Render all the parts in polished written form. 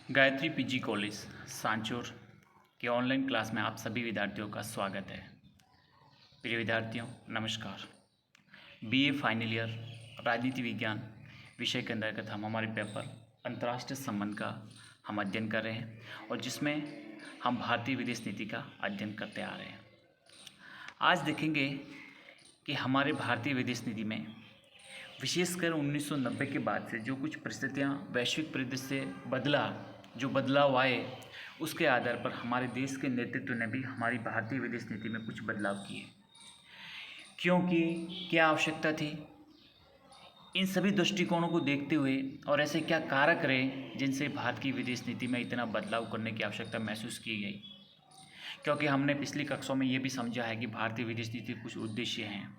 Gayatri PG college Sanchore के online class में आप सभी विद्यार्थियों का स्वागत है। प्रिय विद्यार्थियों नमस्कार। बीए फाइनल ईयर राजनीति विज्ञान विषय के अंतर्गत हम हमारे पेपर अंतर्राष्ट्रीय संबंध का हम अध्ययन कर रहे हैं और जिसमें हम भारतीय विदेश नीति का अध्ययन करते आ रहे हैं। आज देखेंगे कि हमारे भारतीय विदेश नीति में विशेषकर 1990 के बाद से जो कुछ परिस्थितियाँ वैश्विक परिदृश्य से जो बदलाव आए, उसके आधार पर हमारे देश के नेतृत्व ने भी हमारी भारतीय विदेश नीति में कुछ बदलाव किए। क्योंकि क्या आवश्यकता थी, इन सभी दृष्टिकोणों को देखते हुए और ऐसे क्या कारक रहे जिनसे भारत की विदेश नीति में इतना बदलाव करने की आवश्यकता महसूस की गई। क्योंकि हमने पिछली कक्षाओं में ये भी समझा है कि भारतीय विदेश नीति के कुछ उद्देश्य हैं।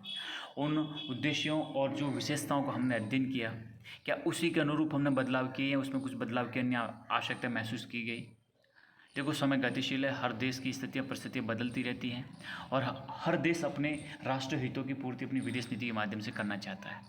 उन उद्देश्यों और जो विशेषताओं को हमने अध्ययन किया, क्या उसी के अनुरूप हमने बदलाव किए या उसमें कुछ बदलाव की अन्य आवश्यकता महसूस की गई। देखो, समय गतिशील है, हर देश की स्थितियाँ परिस्थितियाँ बदलती रहती हैं और हर देश अपने राष्ट्र हितों की पूर्ति अपनी विदेश नीति के माध्यम से करना चाहता है।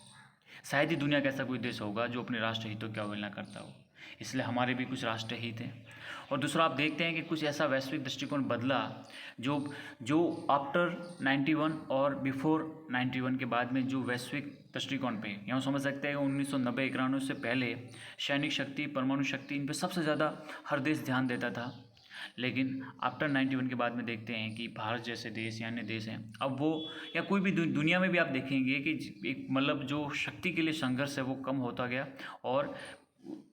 शायद ही दुनिया का ऐसा कोई देश होगा जो अपने राष्ट्र हितों की अवहेलना करता हो। इसलिए हमारे भी कुछ राष्ट्र हित हैं। और दूसरा, आप देखते हैं कि कुछ ऐसा वैश्विक दृष्टिकोण बदला जो आफ्टर 91 और बिफोर 91 के बाद में जो वैश्विक दृष्टिकोण पे यहाँ समझ सकते हैं 1990-91 से पहले सैनिक शक्ति, परमाणु शक्ति, इन पे सबसे ज़्यादा हर देश ध्यान देता था। लेकिन आफ्टर 91 के बाद में देखते हैं कि भारत जैसे देश या अन्य देश हैं, अब वो या कोई भी दुनिया में भी आप देखेंगे कि एक मतलब जो शक्ति के लिए संघर्ष है वो कम होता गया और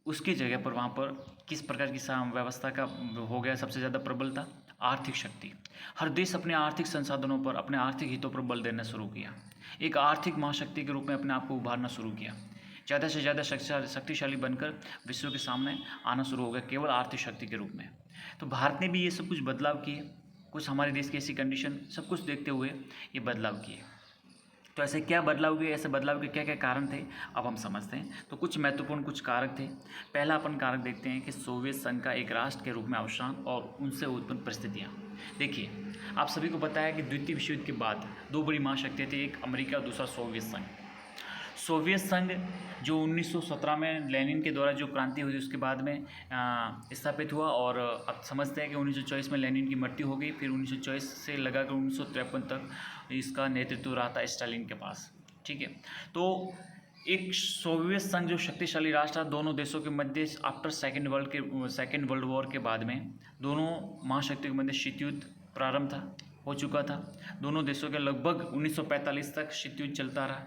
उसकी जगह पर वहाँ पर किस प्रकार की व्यवस्था का हो गया सबसे ज़्यादा प्रबल था आर्थिक शक्ति। हर देश अपने आर्थिक संसाधनों पर, अपने आर्थिक हितों पर बल देना शुरू किया, एक आर्थिक महाशक्ति के रूप में अपने आप को उभारना शुरू किया, ज़्यादा से ज़्यादा शक्तिशाली बनकर विश्व के सामने आना शुरू हो गया केवल आर्थिक शक्ति के रूप में। तो भारत ने भी ये सब कुछ बदलाव किए, कुछ हमारे देश की ऐसी कंडीशन सब कुछ देखते हुए ये बदलाव किए। तो ऐसे क्या बदलाव हुए, ऐसे बदलाव के क्या क्या कारण थे, अब हम समझते हैं। तो कुछ महत्वपूर्ण कुछ कारक थे। पहला अपन कारक देखते हैं कि सोवियत संघ का एक राष्ट्र के रूप में अवसान और उनसे उत्पन्न परिस्थितियाँ। देखिए, आप सभी को पता है कि द्वितीय विश्व युद्ध के बाद दो बड़ी महाशक्तियाँ थी, एक अमेरिका और दूसरा सोवियत संघ। सोवियत संघ जो 1917 में लेनिन के द्वारा जो क्रांति हुई उसके बाद में स्थापित हुआ और अब समझते हैं कि 1924 में लेनिन की मृत्यु हो गई। फिर 1924 से लगाकर 1953 तक इसका नेतृत्व रहा था स्टालिन के पास। ठीक है, तो एक सोवियत संघ जो शक्तिशाली राष्ट्र था, दोनों देशों के मध्य आफ्टर सेकेंड वर्ल्ड वॉर के बाद में दोनों महाशक्तियों के मध्य शीत युद्ध प्रारंभ हो चुका था। दोनों देशों के लगभग 1945 तक शीत युद्ध चलता रहा।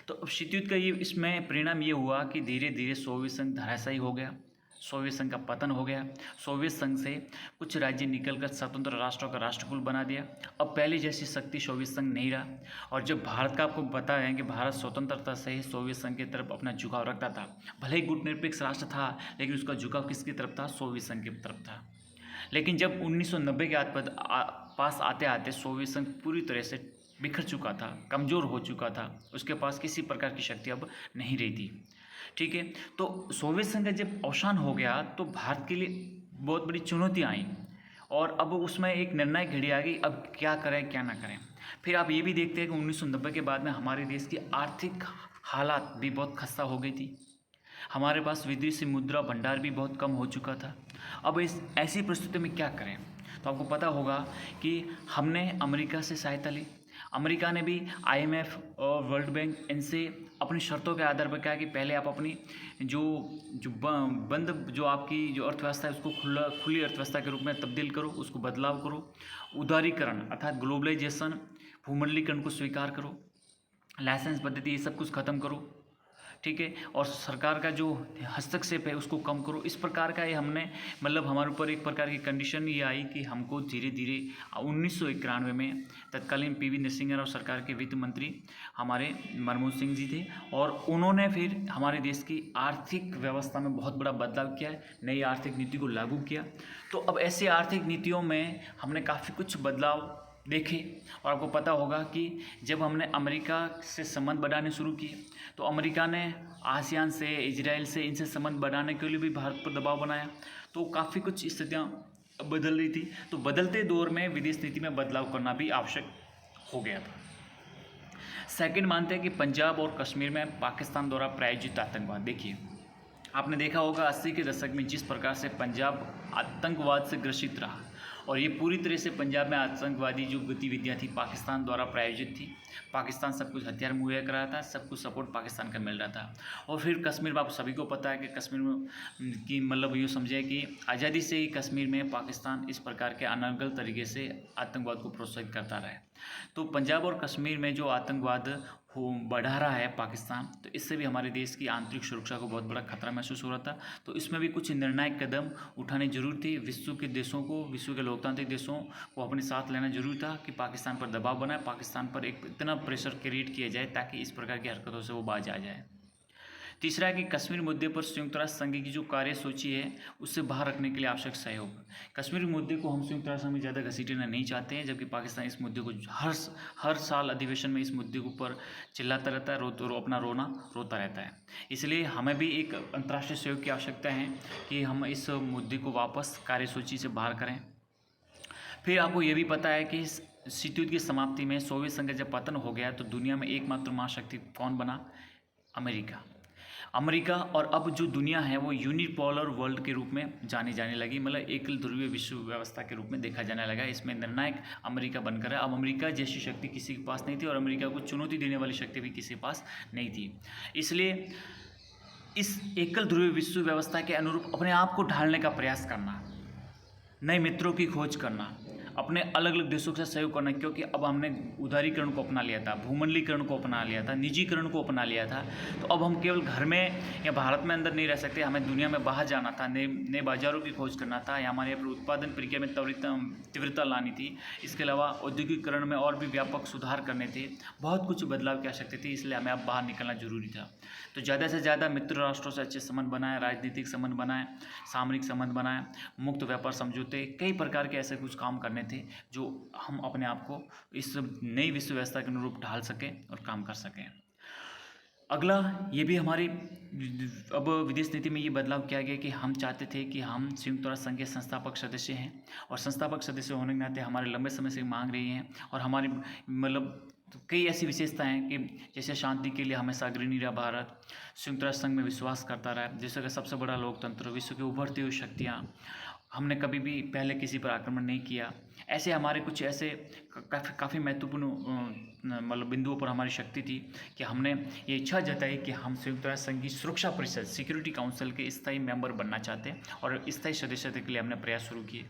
तो अब शीत युद्ध का इसमें परिणाम ये हुआ कि धीरे धीरे सोवियत संघ धराशायी हो गया, सोवियत संघ का पतन हो गया। सोवियत संघ से कुछ राज्य निकलकर स्वतंत्र राष्ट्रों का राष्ट्रकुल बना दिया। अब पहले जैसी शक्ति सोवियत संघ नहीं रहा। और जब भारत का आपको पता है कि भारत स्वतंत्रता से ही सोवियत संघ की तरफ अपना झुकाव रखता था, भले ही गुटनिरपेक्ष राष्ट्र था लेकिन उसका झुकाव किसकी तरफ था, सोवियत संघ की तरफ था। लेकिन जब 1990 के पास आते आते सोवियत संघ पूरी तरह से बिखर चुका था, कमज़ोर हो चुका था, उसके पास किसी प्रकार की शक्ति अब नहीं रही थी। ठीक है, तो सोवियत संघ का जब अवसान हो गया तो भारत के लिए बहुत बड़ी चुनौतियाँ आई और अब उसमें एक निर्णायक घड़ी आ गई, अब क्या करें क्या ना करें। फिर आप ये भी देखते हैं कि 1990 के बाद में हमारे देश की आर्थिक हालात भी बहुत खस्ता हो गई थी। हमारे पास विदेशी मुद्रा भंडार भी बहुत कम हो चुका था। अब ऐसी परिस्थिति में क्या करें, तो आपको पता होगा कि हमने अमेरिका से सहायता ली। अमेरिका ने भी IMF और वर्ल्ड बैंक इनसे अपनी शर्तों के आधार पर कहा कि पहले आप अपनी जो आपकी जो अर्थव्यवस्था है उसको खुली अर्थव्यवस्था के रूप में तब्दील करो, उसको बदलाव करो, उदारीकरण अर्थात ग्लोबलाइजेशन, भूमंडलीकरण को स्वीकार करो, लाइसेंस पद्धति ये सब कुछ ख़त्म करो। ठीक है, और सरकार का जो हस्तक्षेप है उसको कम करो। इस प्रकार का ये हमने मतलब हमारे ऊपर एक प्रकार की कंडीशन ये आई कि हमको धीरे धीरे 1991 में तत्कालीन PV नरसिंह राव सरकार के वित्त मंत्री हमारे मनमोहन सिंह जी थे और उन्होंने फिर हमारे देश की आर्थिक व्यवस्था में बहुत बड़ा बदलाव किया है, नई आर्थिक नीति को लागू किया। तो अब ऐसे आर्थिक नीतियों में हमने काफ़ी कुछ बदलाव देखे और आपको पता होगा कि जब हमने अमेरिका से संबंध बढ़ाने शुरू किए तो अमेरिका ने आसियान से, इजराइल से, इनसे संबंध बढ़ाने के लिए भी भारत पर दबाव बनाया। तो काफ़ी कुछ स्थितियाँ बदल रही थी। तो बदलते दौर में विदेश नीति में बदलाव करना भी आवश्यक हो गया था। सेकंड मानते हैं कि पंजाब और कश्मीर में पाकिस्तान द्वारा प्रायोजित आतंकवाद। देखिए, आपने देखा होगा 80 के दशक में जिस प्रकार से पंजाब आतंकवाद से ग्रसित रहा, और ये पूरी तरह से पंजाब में आतंकवादी जो गतिविधियाँ थी पाकिस्तान द्वारा प्रायोजित थी। पाकिस्तान सब कुछ हथियार मुहैया करा था, सब कुछ सपोर्ट पाकिस्तान का मिल रहा था। और फिर कश्मीर में आप सभी को पता है कि कश्मीर में कि मतलब यूँ समझे कि आज़ादी से ही कश्मीर में पाकिस्तान इस प्रकार के अनर्गल तरीके से आतंकवाद को प्रोत्साहित करता रहा है। तो पंजाब और कश्मीर में जो आतंकवाद हो बढ़ा रहा है पाकिस्तान, तो इससे भी हमारे देश की आंतरिक सुरक्षा को बहुत बड़ा खतरा महसूस हो रहा था। तो इसमें भी कुछ निर्णायक कदम उठाने जरूर थे। विश्व के देशों को, विश्व के लोकतांत्रिक देशों को अपने साथ लेना जरूरी था कि पाकिस्तान पर दबाव बनाए, पाकिस्तान पर एक इतना प्रेशर क्रिएट किया जाए ताकि इस प्रकार की हरकतों से वो बाज आ जाए। तीसरा है कि कश्मीर मुद्दे पर संयुक्त राष्ट्र संघ की जो कार्यसूची है उससे बाहर रखने के लिए आवश्यक सहयोग। कश्मीर मुद्दे को हम संयुक्त राष्ट्र संघ में ज़्यादा घसीटना नहीं चाहते हैं, जबकि पाकिस्तान इस मुद्दे को हर साल अधिवेशन में इस मुद्दे के ऊपर चिल्लाता रहता है, अपना रोता रहता है। इसलिए हमें भी एक अंतर्राष्ट्रीय सहयोग की आवश्यकता है कि हम इस मुद्दे को वापस कार्यसूची से बाहर करें। फिर आपको ये भी पता है कि शीत युद्ध की समाप्ति में सोवियत संघ का जब पतन हो गया तो दुनिया में एकमात्र महाशक्ति कौन बना? अमेरिका। और अब जो दुनिया है वो यूनिपोलर वर्ल्ड के रूप में जानी जाने लगी, मतलब एकल ध्रुवीय विश्व व्यवस्था के रूप में देखा जाने लगा। इसमें निर्णायक अमेरिका बनकर है। अब अमेरिका जैसी शक्ति किसी के पास नहीं थी और अमेरिका को चुनौती देने वाली शक्ति भी किसी के पास नहीं थी। इसलिए इस एकल ध्रुवीय विश्व व्यवस्था के अनुरूप अपने आप को ढालने का प्रयास करना, नए मित्रों की खोज करना, अपने अलग अलग देशों के साथ सहयोग करना, क्योंकि अब हमने उदारीकरण को अपना लिया था, भूमंडलीकरण को अपना लिया था, निजीकरण को अपना लिया था। तो अब हम केवल घर में या भारत में अंदर नहीं रह सकते, हमें दुनिया में बाहर जाना था, नए बाज़ारों की खोज करना था, या हमारे उत्पादन प्रक्रिया में तीव्रता लानी थी। इसके अलावा औद्योगिकरण में और भी व्यापक सुधार करने थे, बहुत कुछ बदलाव की आवश्यकता थी। इसलिए हमें अब बाहर निकलना जरूरी था। तो ज़्यादा से ज़्यादा मित्र राष्ट्रों से अच्छे संबंध बनाएं, राजनीतिक संबंध बनाएं, सामरिक संबंध बनाएं, मुक्त व्यापार समझौते, कई प्रकार के ऐसे कुछ काम करने थे जो हम अपने आप को इस नई विश्व व्यवस्था के अनुरूप ढाल सकें और काम कर सकें। अगला ये भी हमारी अब विदेश नीति में ये बदलाव किया गया कि हम चाहते थे कि हम संयुक्त राष्ट्र संघ के संस्थापक सदस्य हैं, और संस्थापक सदस्य होने के नाते हमारे लंबे समय से मांग रही हैं, और हमारी मतलब कई ऐसी विशेषताएं हैं कि जैसे शांति के लिए हमेशा अग्रणी रहा भारत, संयुक्त राष्ट्र संघ में विश्वास करता रहा, विश्व का सबसे बड़ा लोकतंत्र, विश्व की उभरती हुई शक्तियाँ, हमने कभी भी पहले किसी पर आक्रमण नहीं किया। ऐसे हमारे कुछ ऐसे काफ़ी महत्वपूर्ण मतलब बिंदुओं पर हमारी शक्ति थी कि हमने ये इच्छा जताई कि हम संयुक्त राष्ट्र संघ की सुरक्षा परिषद, सिक्योरिटी काउंसिल के स्थायी मेंबर बनना चाहते हैं, और स्थायी सदस्यता के लिए हमने प्रयास शुरू किए।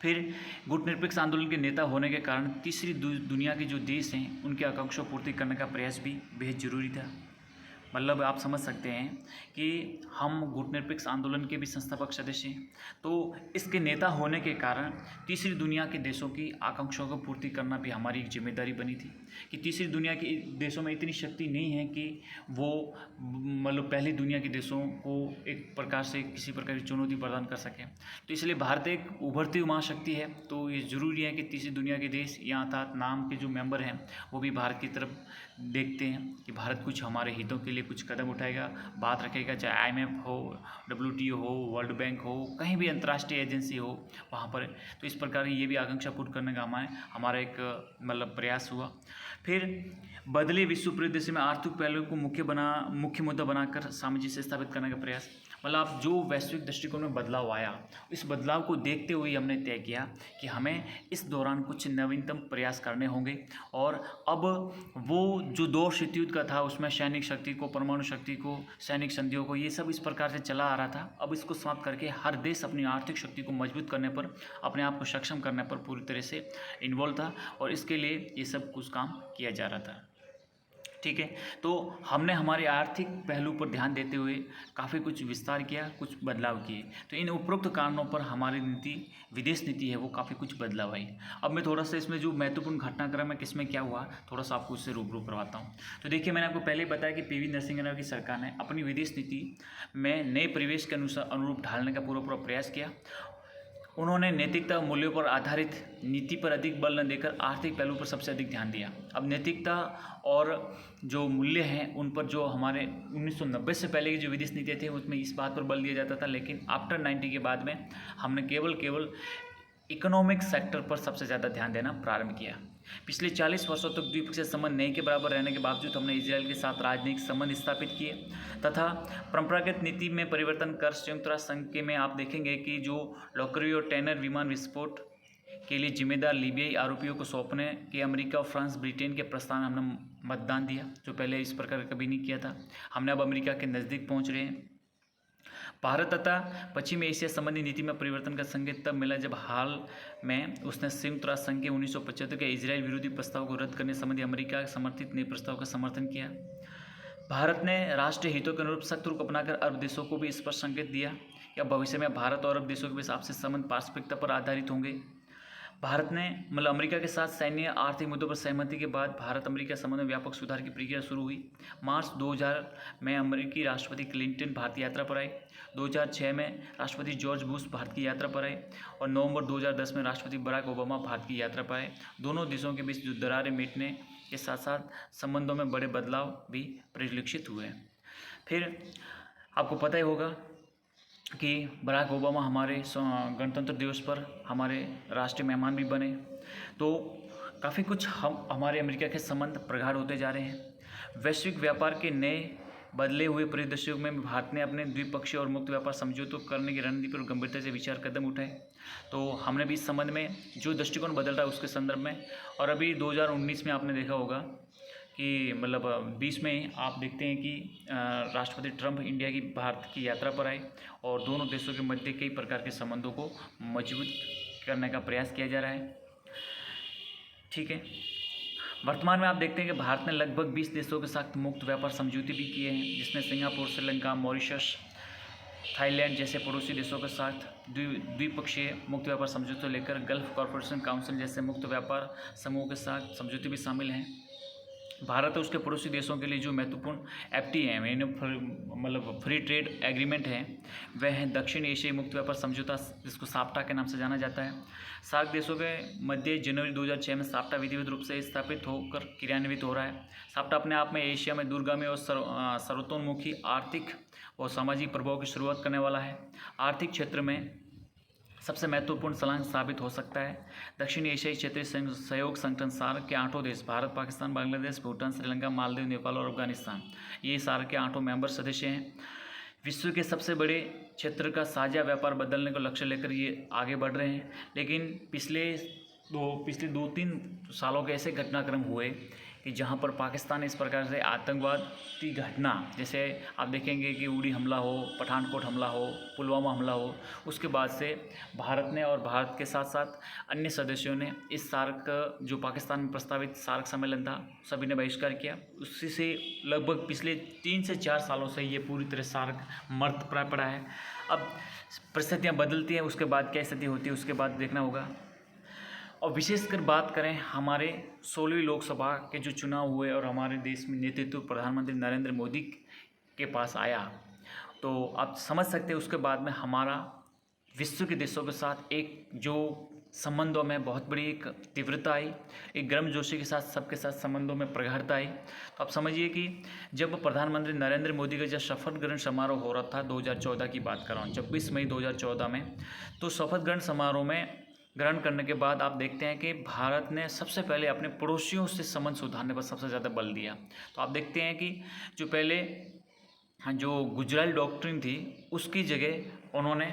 फिर गुटनिरपेक्ष आंदोलन के नेता होने के कारण तीसरी दुनिया के जो देश हैं उनकी आकांक्षा पूर्ति करने का प्रयास भी बेहद जरूरी था। मतलब आप समझ सकते हैं कि हम गुटनिरपेक्ष आंदोलन के भी संस्थापक सदस्य हैं, तो इसके नेता होने के कारण तीसरी दुनिया के देशों की आकांक्षाओं को पूर्ति करना भी हमारी एक जिम्मेदारी बनी थी कि तीसरी दुनिया के देशों में इतनी शक्ति नहीं है कि वो मतलब पहली दुनिया के देशों को एक प्रकार से किसी प्रकार की चुनौती प्रदान कर सकें। तो इसलिए भारत एक उभरती हुई महाशक्ति है, तो ये ज़रूरी है कि तीसरी दुनिया के देश यहाँ अर्थात नाम के जो मेंबर हैं वो भी भारत की तरफ देखते हैं कि भारत कुछ हमारे हितों के लिए कुछ कदम उठाएगा, बात रखेगा, चाहे IMF हो, WTO हो, वर्ल्ड बैंक हो, कहीं भी अंतर्राष्ट्रीय एजेंसी हो वहाँ पर। तो इस प्रकार ये भी आकांक्षा पूर्ण करने का हमारा एक मतलब प्रयास हुआ। फिर बदले विश्व परिदृश्य में आर्थिक पहलू को मुख्य मुद्दा बनाकर सामंजस्य स्थापित करने का प्रयास। मतलब आप जो वैश्विक दृष्टिकोण में बदलाव आया, इस बदलाव को देखते हुए हमने तय किया कि हमें इस दौरान कुछ नवीनतम प्रयास करने होंगे, और अब वो जो दौर शीत युद्ध का था उसमें सैनिक शक्ति को, परमाणु शक्ति को, सैनिक संधियों को, ये सब इस प्रकार से चला आ रहा था। अब इसको समाप्त करके हर देश अपनी आर्थिक शक्ति को मजबूत करने पर, अपने आप को सक्षम करने पर पूरी तरह से इन्वॉल्व था, और इसके लिए ये सब कुछ काम किया जा रहा था। ठीक है, तो हमने हमारे आर्थिक पहलू पर ध्यान देते हुए काफ़ी कुछ विस्तार किया, कुछ बदलाव किए। तो इन उपरोक्त कारणों पर हमारी विदेश नीति है वो काफ़ी कुछ बदलाव आई। अब मैं थोड़ा सा इसमें जो महत्वपूर्ण घटनाक्रम है किसमें क्या हुआ थोड़ा सा आपको उससे रूबरू करवाता हूँ। तो देखिए, मैंने आपको पहले ही बताया कि PV नरसिम्हा राव की सरकार ने अपनी विदेश नीति में नए परिवेश के अनुरूप ढालने का पूरा प्रयास किया। उन्होंने नैतिकता मूल्यों पर आधारित नीति पर अधिक बल न देकर आर्थिक पहलू पर सबसे अधिक ध्यान दिया। अब नैतिकता और जो मूल्य हैं उन पर जो हमारे 1990 से पहले की जो विदेश नीतियाँ थी उसमें इस बात पर बल दिया जाता था, लेकिन आफ्टर 90 के बाद में हमने केवल इकोनॉमिक सेक्टर पर सबसे ज़्यादा ध्यान देना प्रारंभ किया। पिछले 40 वर्षों तक द्विपक्षीय संबंध नहीं के बराबर रहने के बावजूद हमने इजराइल के साथ राजनयिक संबंध स्थापित किए तथा परंपरागत नीति में परिवर्तन कर संयुक्त राष्ट्र संघ के में आप देखेंगे कि जो लॉकरी और टैनर विमान विस्फोट के लिए जिम्मेदार लीबियाई आरोपियों को सौंपने के अमेरिका और फ्रांस ब्रिटेन के प्रस्ताव में हमने मतदान दिया, जो पहले इस प्रकार कभी नहीं किया था। हमने अब अमेरिका के नज़दीक पहुंच रहे हैं। भारत तथा पश्चिम एशिया संबंधी नीति में परिवर्तन का संकेत तब मिला जब हाल में उसने संयुक्त राष्ट्र संघ के 1975 के इजराइल विरोधी प्रस्ताव को रद्द करने संबंधी अमेरिका समर्थित नए प्रस्ताव का समर्थन किया। भारत ने राष्ट्रीय हितों के अनुरूप सख्त रुख अपनाकर अरब देशों को भी इस पर संकेत दिया कि भविष्य में भारत और अरब देशों के बीच आपसी संबंध पारस्परिकता पर आधारित होंगे। भारत ने अमेरिका के साथ सैन्य आर्थिक मुद्दों पर सहमति के बाद भारत अमेरिका संबंध में व्यापक सुधार की प्रक्रिया शुरू हुई। मार्च 2000 में अमेरिकी राष्ट्रपति क्लिंटन भारत की यात्रा पर आए। 2006 में राष्ट्रपति जॉर्ज बुश भारत की यात्रा पर आए और नवंबर 2010 में राष्ट्रपति बराक ओबामा भारत की यात्रा पर आए। दोनों देशों के बीच जो दरारें मिटने के साथ साथ संबंधों में बड़े बदलाव भी परिलक्षित हुए। फिर आपको पता ही होगा कि बराक ओबामा हमारे गणतंत्र दिवस पर हमारे राष्ट्रीय मेहमान भी बने। तो काफ़ी कुछ हमारे अमेरिका के संबंध प्रगाढ़ होते जा रहे हैं। वैश्विक व्यापार के नए बदले हुए परिदृश्यों में भारत ने अपने द्विपक्षीय और मुक्त व्यापार समझौतों करने की रणनीति पर गंभीरता से विचार कदम उठाए। तो हमने भी इस संबंध में जो दृष्टिकोण बदल रहा है उसके संदर्भ में, और अभी 2019 में आपने देखा होगा कि 20 में आप देखते हैं कि राष्ट्रपति ट्रंप इंडिया की भारत की यात्रा पर आए और दोनों देशों के मध्य कई प्रकार के संबंधों को मजबूत करने का प्रयास किया जा रहा है। ठीक है, वर्तमान में आप देखते हैं कि भारत ने लगभग 20 देशों के साथ मुक्त व्यापार समझौते भी किए हैं, जिसमें सिंगापुर, श्रीलंका, मॉरिशस, थाईलैंड जैसे पड़ोसी देशों के साथ द्विपक्षीय मुक्त व्यापार समझौते लेकर गल्फ कॉरपोरेशन काउंसिल जैसे मुक्त व्यापार समूह के साथ समझौते भी शामिल हैं। भारत और उसके पड़ोसी देशों के लिए जो महत्वपूर्ण एफटी हैं, फ्री ट्रेड एग्रीमेंट हैं, वह हैं दक्षिण एशियाई मुक्त व्यापार समझौता, जिसको साप्टा के नाम से जाना जाता है। सार्क देशों के मध्य जनवरी 2006 में साप्टा विधिवत रूप से स्थापित होकर क्रियान्वित हो रहा है। साप्टा अपने आप में एशिया में दूरगामी और सर्वतोन्मुखी आर्थिक और सामाजिक प्रभाव की शुरुआत करने वाला है। आर्थिक क्षेत्र में सबसे महत्वपूर्ण छलांग साबित हो सकता है। दक्षिण एशियाई क्षेत्रीय सहयोग संगठन सार्क के 8 देश भारत, पाकिस्तान, बांग्लादेश, भूटान, श्रीलंका, मालदीव, नेपाल और अफगानिस्तान, ये सार्क के 8 मेंबर सदस्य हैं। विश्व के सबसे बड़े क्षेत्र का साझा व्यापार बदलने को लक्ष्य लेकर ये आगे बढ़ रहे हैं। लेकिन पिछले 2-3 सालों के ऐसे घटनाक्रम हुए कि जहां पर पाकिस्तान इस प्रकार से आतंकवाद की घटना, जैसे आप देखेंगे कि उड़ी हमला हो, पठानकोट हमला हो, पुलवामा हमला हो, उसके बाद से भारत ने और भारत के साथ साथ अन्य सदस्यों ने इस सार्क, जो पाकिस्तान में प्रस्तावित सार्क सम्मेलन था, सभी ने बहिष्कार किया। उसी से लगभग पिछले 3 से 4 सालों से ये पूरी तरह सार्क मर्द प्राय पड़ा है। अब परिस्थितियाँ बदलती हैं, उसके बाद क्या स्थिति होती है उसके बाद देखना होगा। और विशेषकर बात करें हमारे 16वीं लोकसभा के जो चुनाव हुए और हमारे देश में नेतृत्व प्रधानमंत्री नरेंद्र मोदी के पास आया, तो आप समझ सकते हैं उसके बाद में हमारा विश्व के देशों के साथ एक जो संबंधों में बहुत बड़ी एक तीव्रता आई, एक गर्मजोशी के साथ सबके साथ संबंधों में प्रगाढ़ता आई। तो आप समझिए कि जब प्रधानमंत्री नरेंद्र मोदी का जब शपथ ग्रहण समारोह हो रहा था, 2014 की बात कर रहा हूँ, 26 मई 2014 में, तो शपथ ग्रहण समारोह में ग्रहण करने के बाद आप देखते हैं कि भारत ने सबसे पहले अपने पड़ोसियों से संबंध सुधारने पर सबसे ज़्यादा बल दिया। तो आप देखते हैं कि जो पहले जो गुजराल डॉक्ट्रिन थी, उसकी जगह उन्होंने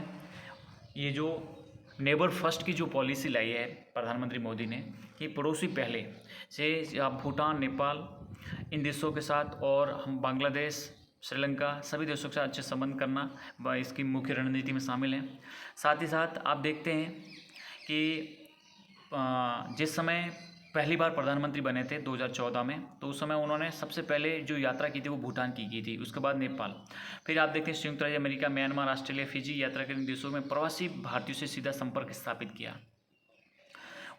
ये जो नेबर फर्स्ट की जो पॉलिसी लाई है प्रधानमंत्री मोदी ने, कि पड़ोसी पहले से आप भूटान, नेपाल, इन देशों के साथ और हम बांग्लादेश, श्रीलंका, सभी देशों के साथ अच्छे संबंध करना इसकी मुख्य रणनीति में शामिल है। साथ ही साथ आप देखते हैं कि जिस समय पहली बार प्रधानमंत्री बने थे 2014 में, तो उस समय उन्होंने सबसे पहले जो यात्रा की थी वो भूटान की थी, उसके बाद नेपाल, फिर आप देखते हैं संयुक्त राज्य अमेरिका, म्यांमार, ऑस्ट्रेलिया, फिजी यात्रा के इन देशों में प्रवासी भारतीयों से सीधा संपर्क स्थापित किया।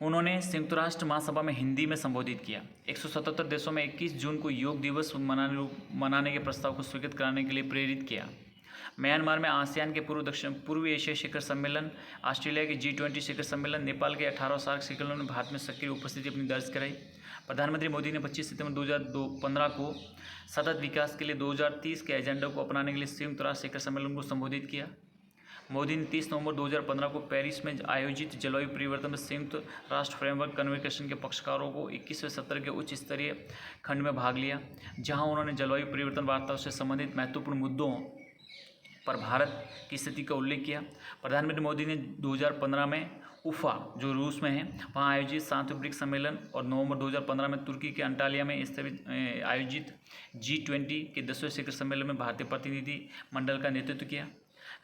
उन्होंने संयुक्त राष्ट्र महासभा में हिंदी में संबोधित किया। 177 देशों में 21 जून को योग दिवस मनाने के प्रस्ताव को स्वीकृत कराने के लिए प्रेरित किया। म्यांमार में आसियान के पूर्व एशिया शिखर सम्मेलन, ऑस्ट्रेलिया के G20 शिखर सम्मेलन, नेपाल के 18 सार्क शिखरों ने भारत में सक्रिय उपस्थिति अपनी दर्ज कराई। प्रधानमंत्री मोदी ने 25 सितंबर 2015 को सतत विकास के लिए 2030 के एजेंडा को अपनाने के लिए संयुक्त राष्ट्र शिखर सम्मेलन को संबोधित किया। मोदी ने 30 नवंबर 2015 को पेरिस में आयोजित जलवायु परिवर्तन में संयुक्त राष्ट्र फ्रेमवर्क कन्वेंशन के पक्षकारों को 21वें सत्र के उच्च स्तरीय खंड में भाग लिया, जहां उन्होंने जलवायु परिवर्तन वार्ताओं से संबंधित महत्वपूर्ण मुद्दों पर भारत की स्थिति का उल्लेख किया। प्रधानमंत्री मोदी ने 2015 में उफा, जो रूस में है, वहाँ आयोजित 7वें ब्रिक्स सम्मेलन और नवंबर 2015 में तुर्की के अंटालिया में आयोजित G20 के 10वें शिखर सम्मेलन में भारतीय प्रतिनिधि मंडल का नेतृत्व किया।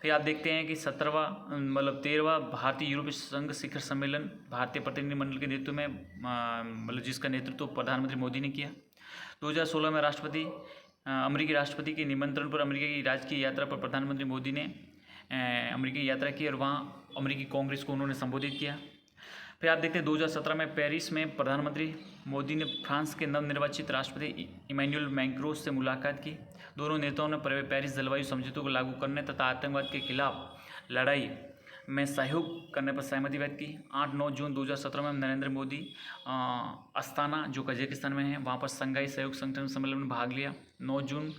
फिर आप देखते हैं कि 13वां भारतीय यूरोपीय संघ शिखर सम्मेलन भारतीय प्रतिनिधि मंडल के नेतृत्व में जिसका नेतृत्व प्रधानमंत्री मोदी ने किया। 2016 में अमेरिकी राष्ट्रपति के निमंत्रण पर अमेरिका की राजकीय यात्रा पर प्रधानमंत्री मोदी ने अमेरिकी यात्रा की और वहाँ अमेरिकी कांग्रेस को उन्होंने संबोधित किया। फिर आप देखते हैं 2017 में पेरिस में प्रधानमंत्री मोदी ने फ्रांस के नवनिर्वाचित राष्ट्रपति इमैनुअल मैक्रों से मुलाकात की। दोनों नेताओं ने पेरिस जलवायु समझौते को लागू करने तथा आतंकवाद के खिलाफ लड़ाई में सहयोग करने पर सहमति व्यक्त की। 8-9 जून 2017 में नरेंद्र मोदी अस्ताना, जो कजाकिस्तान में है, वहाँ पर शंघाई सहयोग संगठन सम्मेलन में भाग लिया। 9 जून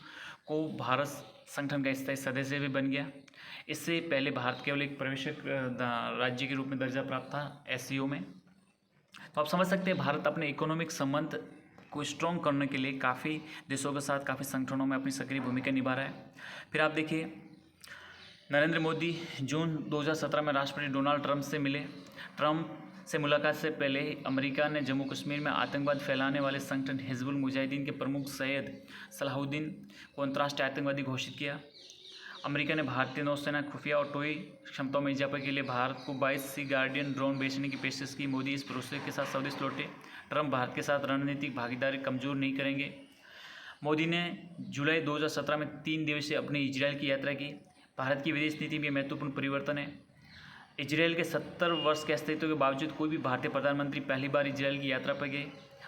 को भारत संगठन का स्थायी सदस्य भी बन गया। इससे पहले भारत केवल एक पर्यवेक्षक राज्य के रूप में दर्जा प्राप्त था SCO में। तो आप समझ सकते हैं भारत अपने इकोनॉमिक संबंध को स्ट्रॉन्ग करने के लिए काफ़ी देशों के साथ, काफ़ी संगठनों में अपनी सक्रिय भूमिका निभा रहा है। फिर आप देखिए नरेंद्र मोदी जून 2017 में राष्ट्रपति डोनाल्ड ट्रंप से मिले। ट्रंप से मुलाकात से पहले अमेरिका ने जम्मू कश्मीर में आतंकवाद फैलाने वाले संगठन हिजबुल मुजाहिदीन के प्रमुख सैयद सलाहुद्दीन को अंतर्राष्ट्रीय आतंकवादी घोषित किया। अमेरिका ने भारतीय नौसेना खुफिया और टोई क्षमताओं में इजाफा के लिए भारत को 22 सी गार्डियन ड्रोन बेचने की पेशकश की। मोदी इस भरोसे के साथ स्वदेश लौटे। ट्रंप भारत के साथ रणनीतिक भागीदारी कमजोर नहीं करेंगे। मोदी ने जुलाई 2017 में 3 दिवसीय अपनी इजरायल की यात्रा की। भारत की विदेश नीति में महत्वपूर्ण परिवर्तन है। इजरायल के 70 वर्ष के अस्तित्व के बावजूद कोई भी भारतीय प्रधानमंत्री पहली बार इजरायल की यात्रा पर गए।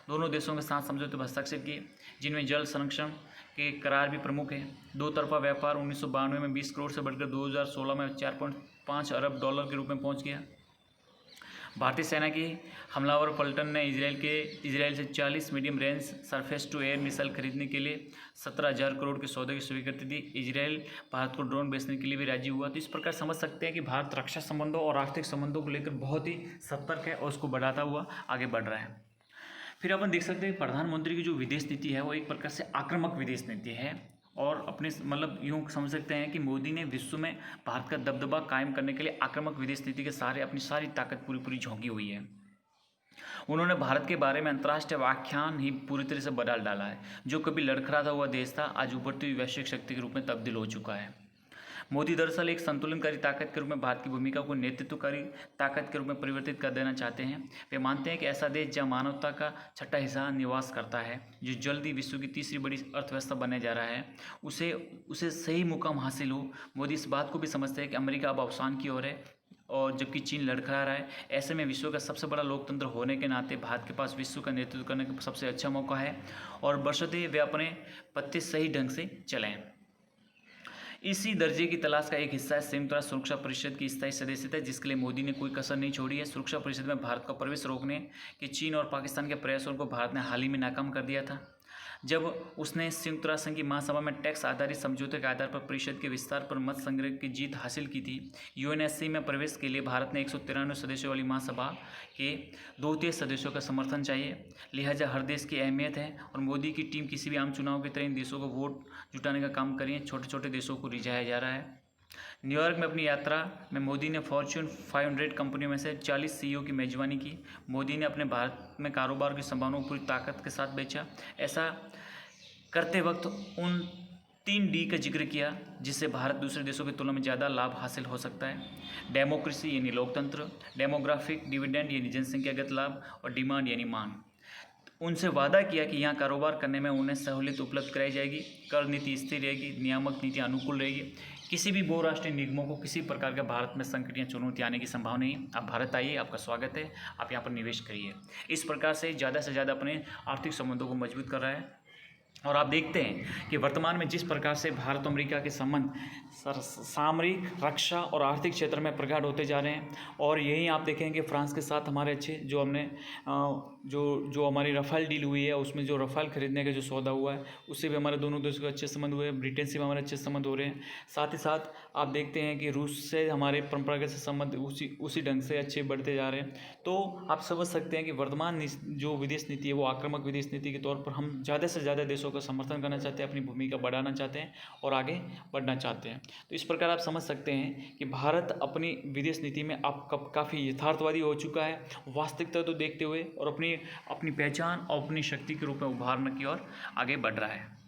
दोनों देशों के साथ समझौते पर हस्ताक्षर किए, जिनमें जल संरक्षण के करार भी प्रमुख हैं। दो तरफा व्यापार 1992 में 20 करोड़ से बढ़कर 2016 में 4.5 अरब डॉलर के रूप में पहुंच गया। भारतीय सेना की हमलावर पलटन ने इजरायल से 40 medium range surface to air missile खरीदने के लिए 17,000 करोड़ के सौदे की स्वीकृति दी। इजरायल भारत को ड्रोन बेचने के लिए भी राजी हुआ। तो इस प्रकार समझ सकते हैं कि भारत रक्षा संबंधों और आर्थिक संबंधों को लेकर बहुत ही सतर्क है और उसको बढ़ाता हुआ आगे बढ़ रहा है। फिर अपन देख सकते हैं प्रधानमंत्री की जो विदेश नीति है वो एक प्रकार से आक्रामक विदेश नीति है और अपने यूँ समझ सकते हैं कि मोदी ने विश्व में भारत का दबदबा कायम करने के लिए आक्रामक विदेश नीति के सहारे अपनी सारी ताकत पूरी झोंकी हुई है। उन्होंने भारत के बारे में अंतर्राष्ट्रीय व्याख्यान ही पूरी तरह से बदल डाला है। जो कभी लड़खड़ाता हुआ देश था, आज उभरती हुई वैश्विक शक्ति के रूप में तब्दील हो चुका है। मोदी दरअसल एक संतुलनकारी ताकत के रूप में भारत की भूमिका को नेतृत्वकारी ताकत के रूप में परिवर्तित कर देना चाहते हैं। वे मानते हैं कि ऐसा देश जहां मानवता का छठा हिस्सा निवास करता है, जो जल्दी विश्व की तीसरी बड़ी अर्थव्यवस्था बनने जा रहा है, उसे सही मुकाम हासिल हो। मोदी इस बात को भी समझते हैं कि अमेरिका अब अवसान की ओर है और जबकि चीन लड़खड़ा रहा है। ऐसे में विश्व का सबसे बड़ा लोकतंत्र होने के नाते भारत के पास विश्व का नेतृत्व करने का सबसे अच्छा मौका है और बशर्ते वे अपने पत्ते सही ढंग से चलें। इसी दर्जे की तलाश का एक हिस्सा है संयुक्त राष्ट्र सुरक्षा परिषद की स्थायी सदस्यता, जिसके लिए मोदी ने कोई कसर नहीं छोड़ी है। सुरक्षा परिषद में भारत का प्रवेश रोकने के चीन और पाकिस्तान के प्रयासों को भारत ने हाल ही में नाकाम कर दिया था, जब उसने संयुक्त राष्ट्र संघ की महासभा में टैक्स आधारित समझौते के आधार पर परिषद के विस्तार पर मत संग्रह की जीत हासिल की थी। UNSC में प्रवेश के लिए भारत ने 193 सदस्यों वाली महासभा के 2/3 सदस्यों का समर्थन चाहिए। लिहाजा हर देश की अहमियत है और मोदी की टीम किसी भी आम चुनाव की तरह इन देशों को वोट जुटाने का काम कर रही है। छोटे छोटे देशों को रिझाया जा रहा है। न्यूयॉर्क में अपनी यात्रा में मोदी ने फॉर्च्यून 500 कंपनियों में से 40 CEO की मेजबानी की। मोदी ने अपने भारत में कारोबार की संभावनाओं को पूरी ताकत के साथ बेचा। ऐसा करते वक्त उन 3D का जिक्र किया जिससे भारत दूसरे देशों की तुलना में ज़्यादा लाभ हासिल हो सकता है। डेमोक्रेसी यानी लोकतंत्र, डेमोग्राफिक डिविडेंड यानी जनसंख्यागत लाभ और डिमांड यानी मांग। उनसे वादा किया कि यहाँ कारोबार करने में उन्हें सहूलियत उपलब्ध कराई जाएगी, कर नीति स्थिर रहेगी, नियामक नीति अनुकूल रहेगी, किसी भी बहुराष्ट्रीय निगमों को किसी प्रकार का भारत में संकट या चुनौती आने की संभावना नहीं। आप भारत आइए, आपका स्वागत है, आप यहाँ पर निवेश करिए। इस प्रकार से ज़्यादा अपने आर्थिक संबंधों को मजबूत कर रहा है। और आप देखते हैं कि वर्तमान में जिस प्रकार से भारत और अमेरिका के संबंध सामरिक, रक्षा और आर्थिक क्षेत्र में प्रगाढ़ होते जा रहे हैं और यही आप देखेंगे फ्रांस के साथ हमारे अच्छे जो हमने जो हमारी रफ़ाल डील हुई है, उसमें जो रफ़ाल खरीदने का जो सौदा हुआ है, उससे भी हमारे दोनों देशों के अच्छे संबंध हुए हैं। ब्रिटेन से भी हमारे अच्छे संबंध हो रहे हैं। साथ ही साथ आप देखते हैं कि रूस से हमारे परंपरागत संबंध उसी ढंग से अच्छे बढ़ते जा रहे हैं। तो आप समझ सकते हैं कि वर्तमान जो विदेश नीति है वो आक्रामक विदेश नीति के तौर पर हम ज़्यादा से ज़्यादा देशों का समर्थन करना चाहते हैं, अपनी भूमिका बढ़ाना चाहते हैं और आगे बढ़ना चाहते हैं। तो इस प्रकार आप समझ सकते हैं कि भारत अपनी विदेश नीति में अब काफ़ी यथार्थवादी हो चुका है, वास्तविकता तो देखते हुए, और अपनी अपनी पहचान और अपनी शक्ति के रूप में उभारने की ओर आगे बढ़ रहा है।